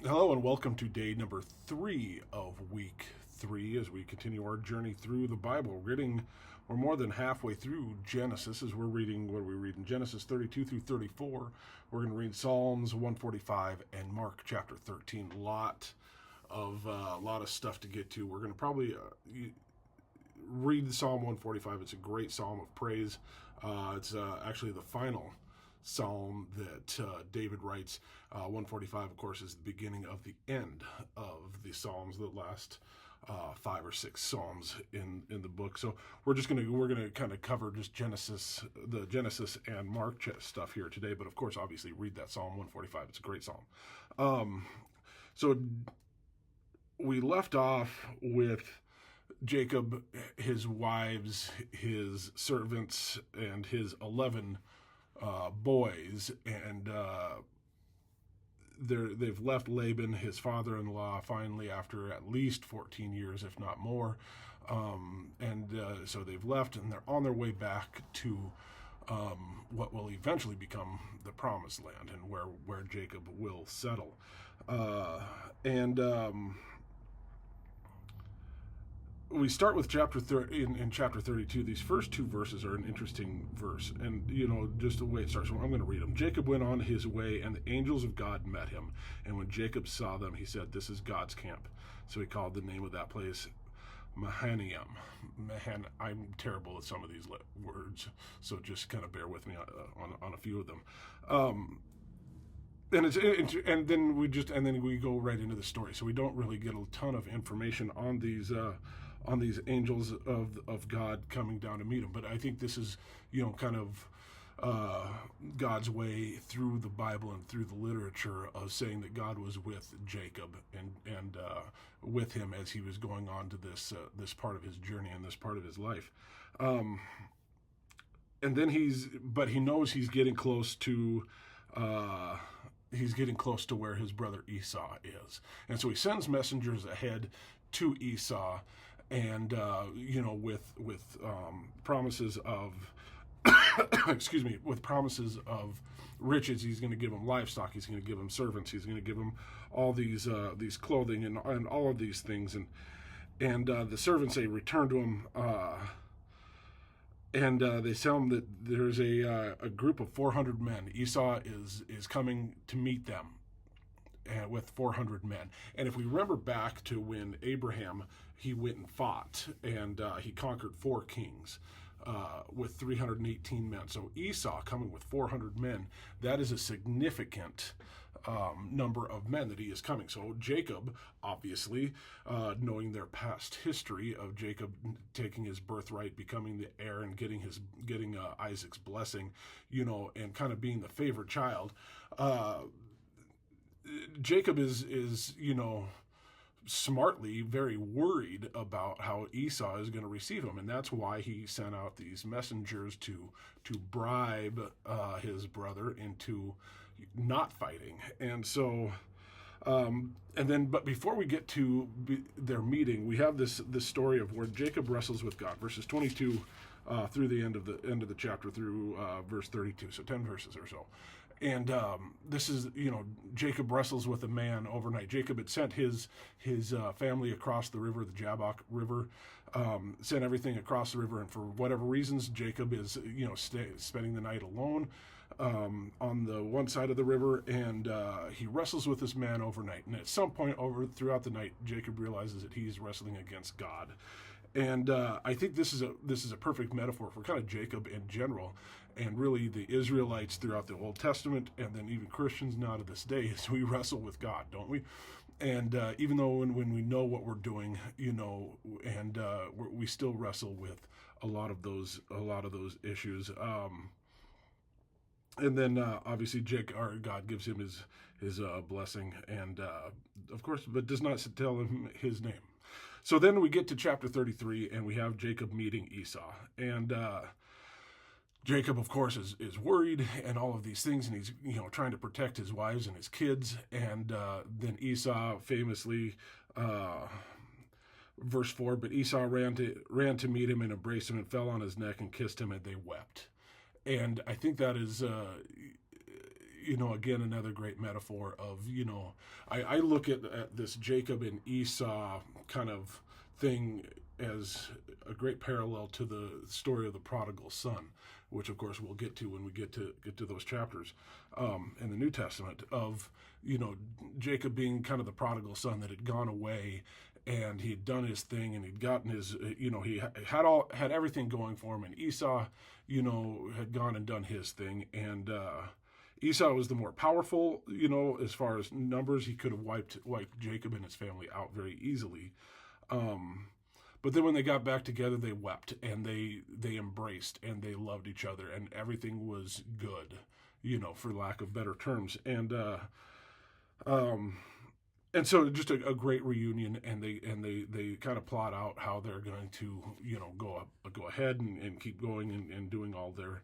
Hello and welcome to day number 3 of week 3 as we continue our journey through the Bible. We're more than halfway through Genesis as we're reading, what are we reading? Genesis 32 through 34. We're going to read Psalms 145 and Mark chapter 13. A lot of stuff to get to. We're going to probably read Psalm 145. It's a great psalm of praise. It's actually the final psalm that David writes. 145, of course, is the beginning of the end of the psalms, the last 5 or 6 psalms in the book. So we're gonna kind of cover just the Genesis and Mark stuff here today. But of course, obviously, read that Psalm 145. It's a great psalm. So we left off with Jacob, his wives, his servants, and his 11 boys, and they've left Laban, his father-in-law, finally after at least 14 years, if not more. So they've left, and they're on their way back to what will eventually become the Promised Land, and where Jacob will settle. We start with in chapter 32. These first 2 verses are an interesting verse, and just the way it starts. I'm going to read them. Jacob went on his way, and the angels of God met him. And when Jacob saw them, he said, "This is God's camp." So he called the name of that place Mahanaim. I'm terrible at some of these words, so just kind of bear with me on a few of them. And then we go right into the story. So we don't really get a ton of information on these angels of God coming down to meet him. But I think this is kind of God's way through the Bible and through the literature of saying that God was with Jacob and with him as he was going on to this part of his journey and this part of his life. And then he knows he's getting close to where his brother Esau is. And so he sends messengers ahead to Esau, and with promises of with promises of riches. He's going to give him livestock, he's going to give him servants, he's going to give him all these clothing and all of these things, and the servants, they return to him, and they tell him that there's a group of 400 men. Esau is coming to meet them with 400 men. And if we remember back to when Abraham, he went and fought, and he conquered 4 kings with 318 men. So Esau coming with 400 men, that is a significant number of men that he is coming. So Jacob, obviously, knowing their past history of Jacob taking his birthright, becoming the heir, and getting Isaac's blessing, and kind of being the favored child, Jacob is smartly very worried about how Esau is going to receive him, and that's why he sent out these messengers to bribe his brother into not fighting. And so but before we get to their meeting, we have this story of where Jacob wrestles with God, verses 22 through the end of the chapter, through verse 32, so 10 verses or so. And this is, Jacob wrestles with a man overnight. Jacob had sent his family across the river, the Jabbok River, sent everything across the river, and for whatever reasons, Jacob is, spending the night alone on the one side of the river, and he wrestles with this man overnight. And at some point throughout the night, Jacob realizes that he's wrestling against God. And I think this is a perfect metaphor for kind of Jacob in general, and really the Israelites throughout the Old Testament, and then even Christians now to this day, is we wrestle with God, don't we? And even though when we know what we're doing, and we still wrestle with a lot of those issues. And then obviously God gives him his blessing, and of course, but does not tell him his name. So then we get to chapter 33, and we have Jacob meeting Esau. And Jacob, of course, is worried and all of these things, and he's trying to protect his wives and his kids. And then Esau famously, verse 4, but Esau ran to meet him and embraced him and fell on his neck and kissed him, and they wept. And I think that is again, another great metaphor of, I look at this Jacob and Esau kind of thing as a great parallel to the story of the prodigal son, which of course we'll get to when we get to those chapters in the New Testament of, Jacob being kind of the prodigal son that had gone away and he'd done his thing and he'd gotten his, he had everything going for him, and Esau, had gone and done his thing, and Esau was the more powerful, as far as numbers. He could have wiped Jacob and his family out very easily. But then when they got back together, they wept and they embraced and they loved each other, and everything was good, for lack of better terms. And so just a great reunion, and they kind of plot out how they're going to, go ahead and keep going and doing all their,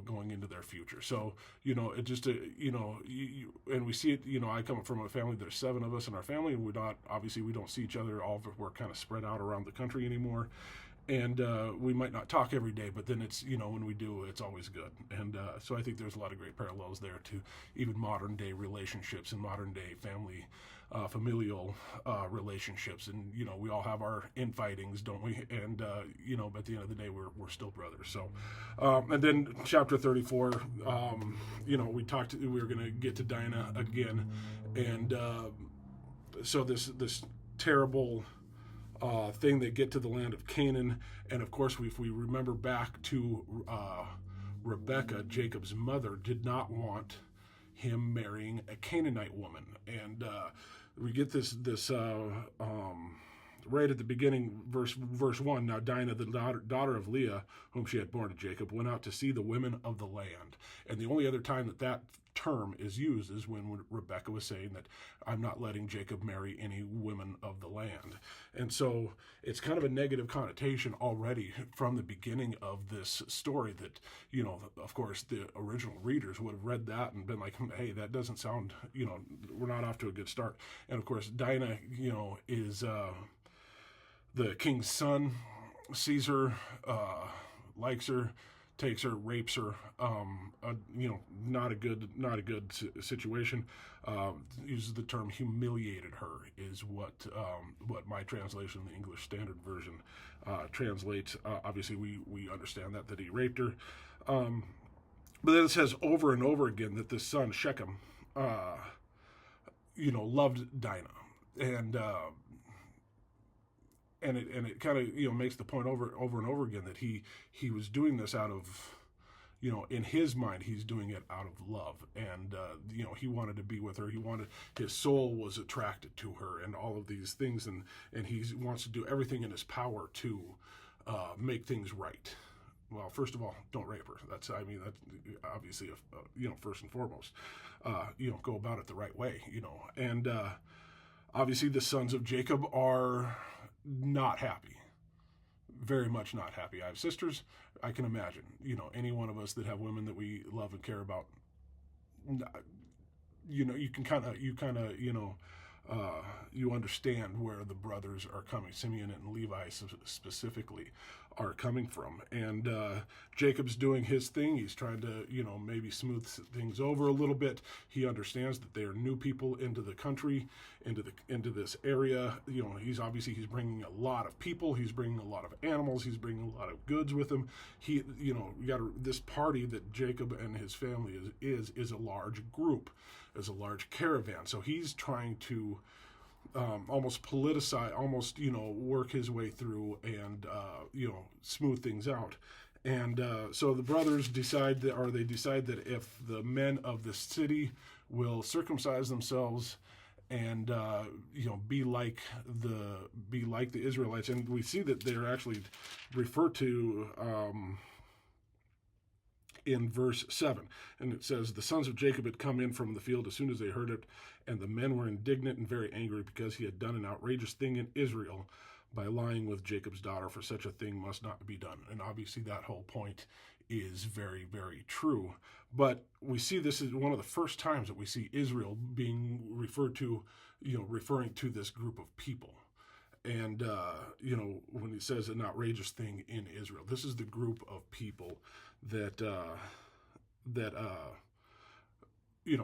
going into their future. So, it just, and we see it, I come from a family, there's 7 of us in our family, and we don't see each other, we're kind of spread out around the country anymore. And we might not talk every day, but then it's, when we do, it's always good. And so I think there's a lot of great parallels there to even modern day relationships and modern day family, familial relationships. And, we all have our infightings, don't we? And, but at the end of the day, we're still brothers. So, and then chapter 34, we were going to get to Dinah again. And so this terrible thing, they get to the land of Canaan, and of course, if we remember back to Rebecca, Jacob's mother, did not want him marrying a Canaanite woman, and we get this right at the beginning, verse 1. Now Dinah, the daughter of Leah, whom she had born to Jacob, went out to see the women of the land. And the only other time that term is used is when Rebecca was saying that I'm not letting Jacob marry any women of the land. And so it's kind of a negative connotation already from the beginning of this story that, of course, the original readers would have read that and been like, hey, that doesn't sound, we're not off to a good start. And of course, Dinah, is the king's son, sees her, likes her, takes her, rapes her. Not a good situation. Uses the term humiliated her is what my translation, the English Standard Version, translates. Obviously, we understand that he raped her. But then it says over and over again that this son Shechem, loved Dinah, and it kind of makes the point over and over again that he was doing this out of, in his mind he's doing it out of love, and he wanted to be with her. His soul was attracted to her, and all of these things, and he wants to do everything in his power to make things right. Well, first of all, don't rape her. That's obviously first and foremost, go about it the right way, and obviously the sons of Jacob are not happy, very much not happy. I have sisters. I can imagine, any one of us that have women that we love and care about, you understand where the brothers are coming, Simeon and Levi specifically, are coming from. And Jacob's doing his thing. He's trying to, maybe smooth things over a little bit. He understands that they are new people into the country, into this area. He's bringing a lot of people. He's bringing a lot of animals. He's bringing a lot of goods with him. This party that Jacob and his family is a large group, is a large caravan. So he's trying to almost politicize, work his way through and, smooth things out. And so the brothers decide that if the men of the city will circumcise themselves and, be like the Israelites. And we see that they're actually referred to in verse 7. And it says, the sons of Jacob had come in from the field as soon as they heard it, and the men were indignant and very angry because he had done an outrageous thing in Israel by lying with Jacob's daughter, for such a thing must not be done. And obviously that whole point is very, very true. But we see this is one of the first times that we see Israel being referred to, referring to this group of people. And, when he says an outrageous thing in Israel, this is the group of people that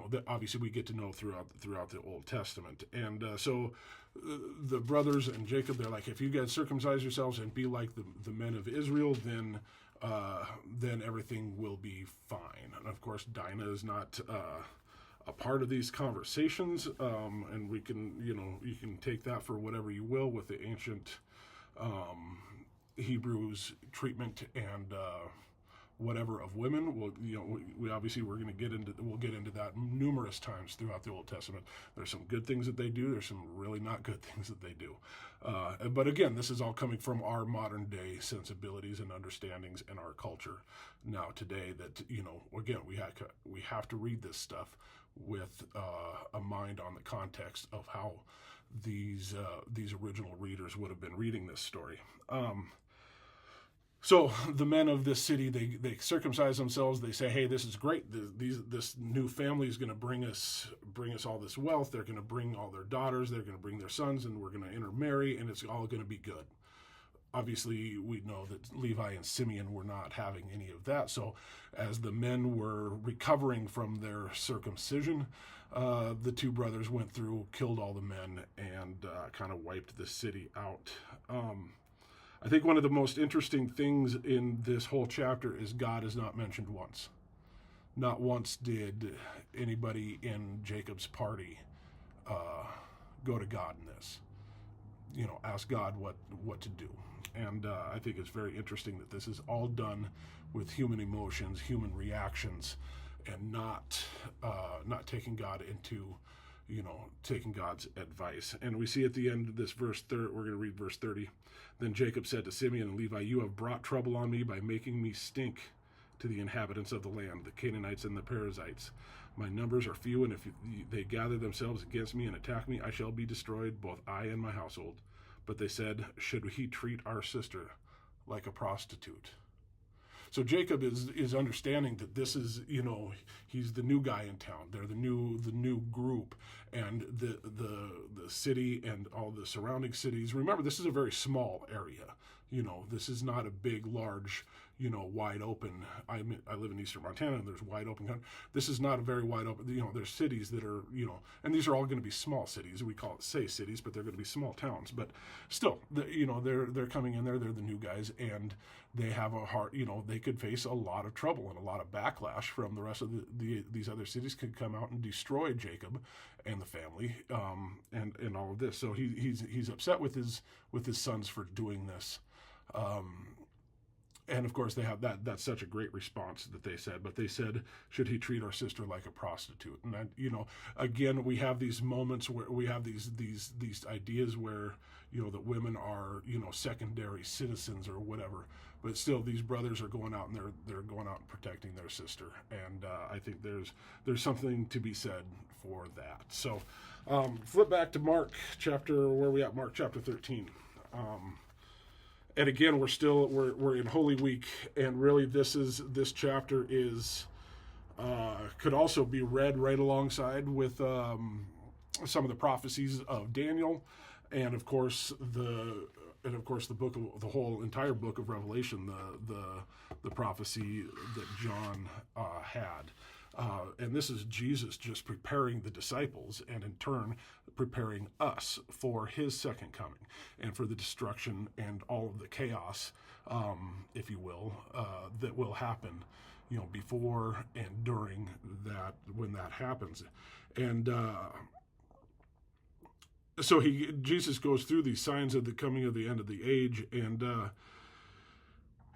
that obviously we get to know throughout the Old Testament. And so the brothers and Jacob, they're like, if you guys circumcise yourselves and be like the men of Israel, then everything will be fine. And of course, Dinah is not a part of these conversations, and we can, you can take that for whatever you will with the ancient Hebrews treatment and whatever of women. We obviously we'll get into that numerous times throughout the Old Testament. There's some good things that they do. There's some really not good things that they do. But again, this is all coming from our modern day sensibilities and understandings and our culture now today. That again, we have to read this stuff with a mind on the context of how these original readers would have been reading this story. So the men of this city, they circumcise themselves. They say, "Hey, this is great. This new family is going to bring us all this wealth. They're going to bring all their daughters. They're going to bring their sons, and we're going to intermarry, and it's all going to be good." Obviously, we know that Levi and Simeon were not having any of that. So as the men were recovering from their circumcision, the two brothers went through, killed all the men, and kind of wiped the city out. I think one of the most interesting things in this whole chapter is God is not mentioned once. Not once did anybody in Jacob's party go to God in this. Ask God what to do. And I think it's very interesting that this is all done with human emotions, human reactions, and not taking God into, taking God's advice. And we see at the end of this verse, we're going to read verse 30. Then Jacob said to Simeon and Levi, "You have brought trouble on me by making me stink to the inhabitants of the land, the Canaanites and the Perizzites. My numbers are few, and if they gather themselves against me and attack me, I shall be destroyed, both I and my household." But they said, "Should he treat our sister like a prostitute?" So Jacob is understanding that this is, he's the new guy in town. They're the new group, and the city and all the surrounding cities. Remember, this is a very small area. This is not a big, large, wide open. I live in eastern Montana, and there's wide open country. This is not a very wide open. There's cities that are, and these are all going to be small cities. We call it cities, but they're going to be small towns. But still, they're coming in there. They're the new guys, and they have a heart. They could face a lot of trouble and a lot of backlash from the rest of these other cities. Could come out and destroy Jacob and the family, and all of this. So he's upset with his sons for doing this. And of course they have that's such a great response that they said, but they said, "Should he treat our sister like a prostitute?" And again, we have these moments where we have these ideas where, that women are, secondary citizens or whatever, but still these brothers are going out and they're going out and protecting their sister. And I think there's something to be said for that. So flip back to Mark chapter, where are we at? Mark chapter 13. And again, we're in Holy Week, and really this chapter is could also be read right alongside with some of the prophecies of Daniel, and of course the book of the whole entire book of Revelation, the prophecy that John had. And this is Jesus just preparing the disciples, and in turn preparing us for his second coming and for the destruction and all of the chaos, if you will, that will happen, before and during that, when that happens. And so Jesus goes through these signs of the coming of the end of the age, and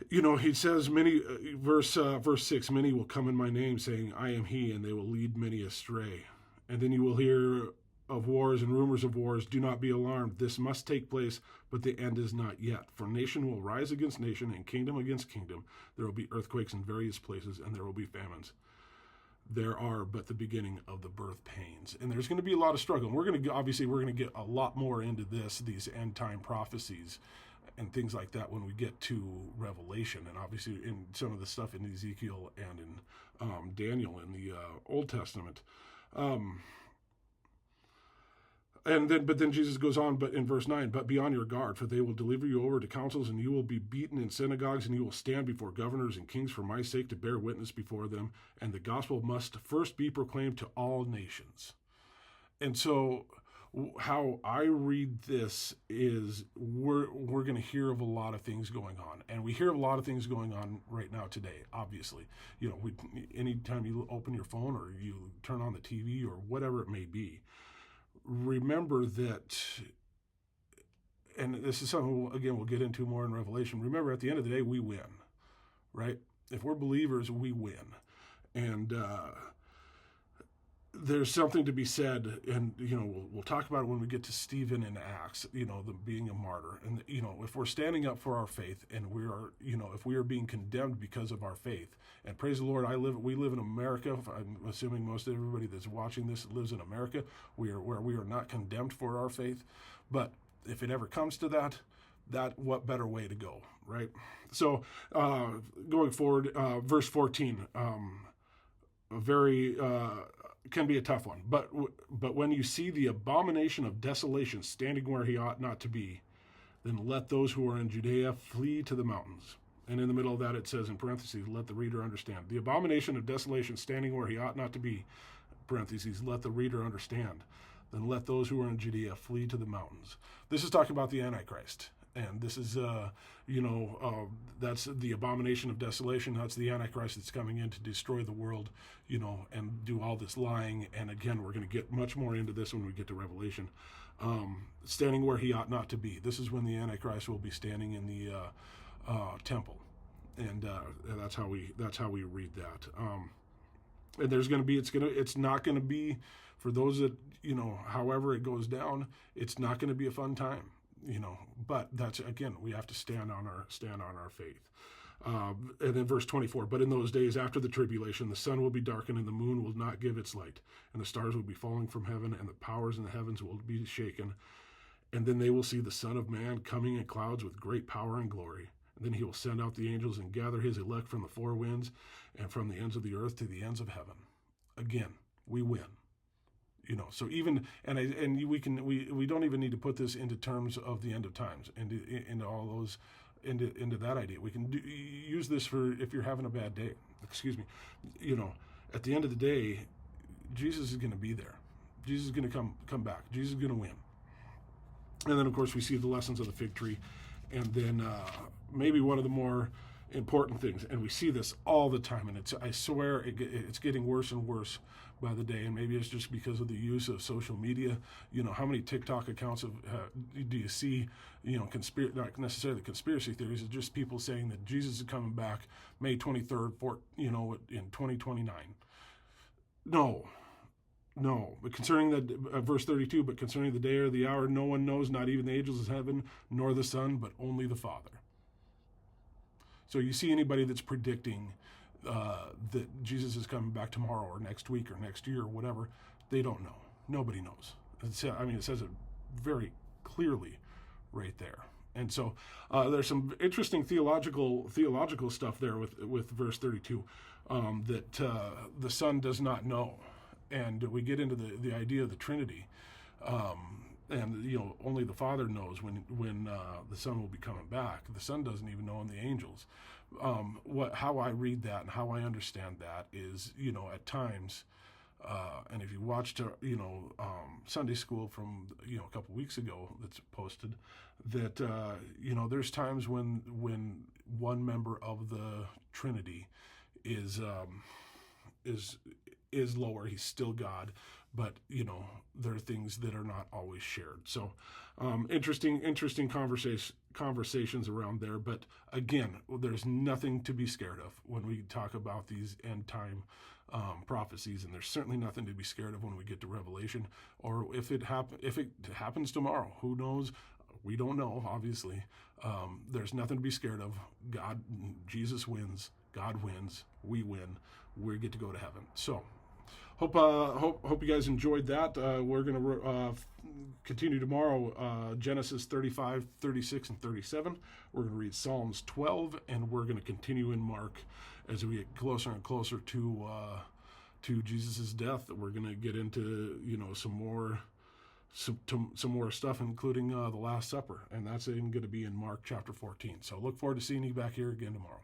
he says, many, verse 6, "Many will come in my name, saying, 'I am he,' and they will lead many astray. And then you will hear of wars and rumors of wars. Do not be alarmed. This must take place, but the end is not yet. For nation will rise against nation, and kingdom against kingdom. There will be earthquakes in various places, and there will be famines. There are but the beginning of the birth pains." And there's going to be a lot of struggle. And we're going to get a lot more into these end time prophecies and things like that when we get to Revelation, and obviously in some of the stuff in Ezekiel and in Daniel in the Old Testament. But then Jesus goes on, but in verse 9, but be on your guard, for they will deliver you over to councils, and you will be beaten in synagogues, and you will stand before governors and kings for my sake to bear witness before them. And the gospel must first be proclaimed to all nations. And so how I read this is we're going to hear of a lot of things going on, and we hear of a lot of things going on right now today. Obviously, anytime you open your phone or you turn on the TV or whatever it may be, remember that, and this is something we'll get into more in Revelation. Remember, at the end of the day, we win, right? If we're believers, we win, and there's something to be said, and we'll talk about it when we get to Stephen in Acts. The being a martyr, and if we're standing up for our faith, and if we are being condemned because of our faith, and praise the Lord, we live in America. I'm assuming most everybody that's watching this lives in America. Where we are not condemned for our faith, but if it ever comes to that, what better way to go, right? So going forward, verse 14, can be a tough one. But when you see the abomination of desolation standing where he ought not to be, then let those who are in Judea flee to the mountains. And in the middle of that it says in parentheses, let the reader understand. The abomination of desolation standing where he ought not to be, parentheses, let the reader understand. Then let those who are in Judea flee to the mountains. This is talking about the Antichrist. And this is, that's the abomination of desolation. That's the Antichrist that's coming in to destroy the world, and do all this lying. And again, we're going to get much more into this when we get to Revelation. Standing where he ought not to be. This is when the Antichrist will be standing in the temple, and that's how we read that. And there's going to be, it's not going to be, for those that however it goes down, it's not going to be a fun time. But that's, again, we have to stand on our faith. And then verse 24, but in those days after the tribulation, the sun will be darkened and the moon will not give its light, and the stars will be falling from heaven, and the powers in the heavens will be shaken. And then they will see the Son of Man coming in clouds with great power and glory. And then he will send out the angels and gather his elect from the four winds and from the ends of the earth to the ends of heaven. Again, we win. So even, we don't even need to put this into terms of the end of times, into all those, into that idea. We can use this for if you're having a bad day. Excuse me. At the end of the day, Jesus is going to be there. Jesus is going to come back. Jesus is going to win. And then, of course, we see the lessons of the fig tree, and then maybe one of the more important things, and we see this all the time, and I swear it's getting worse and worse by the day, and maybe it's just because of the use of social media. How many TikTok accounts do you see, not necessarily conspiracy theories, it's just people saying that Jesus is coming back May 23rd, in 2029. No, but concerning verse 32, but concerning the day or the hour, no one knows, not even the angels of heaven, nor the Son, but only the Father. So you see anybody that's predicting that Jesus is coming back tomorrow or next week or next year or whatever, they don't know. Nobody knows. It says it very clearly right there. And so there's some interesting theological stuff there with verse 32, that the Son does not know. And we get into the idea of the Trinity. And only the Father knows when the Son will be coming back. The Son doesn't even know, and the angels. How I read that and how I understand that is, at times, and if you watched Sunday school from a couple weeks ago that's posted, that there's times when one member of the Trinity is lower, he's still God. But, there are things that are not always shared. So interesting conversations around there. But again, there's nothing to be scared of when we talk about these end time prophecies. And there's certainly nothing to be scared of when we get to Revelation. Or if it happens tomorrow, who knows? We don't know, obviously. There's nothing to be scared of. Jesus wins. God wins. We win. We get to go to heaven. So hope you guys enjoyed that. We're going to continue tomorrow, Genesis 35, 36, and 37. We're going to read Psalms 12, and we're going to continue in Mark as we get closer and closer to Jesus' death. We're going to get into some more some more stuff, including the Last Supper, and that's going to be in Mark chapter 14. So look forward to seeing you back here again tomorrow.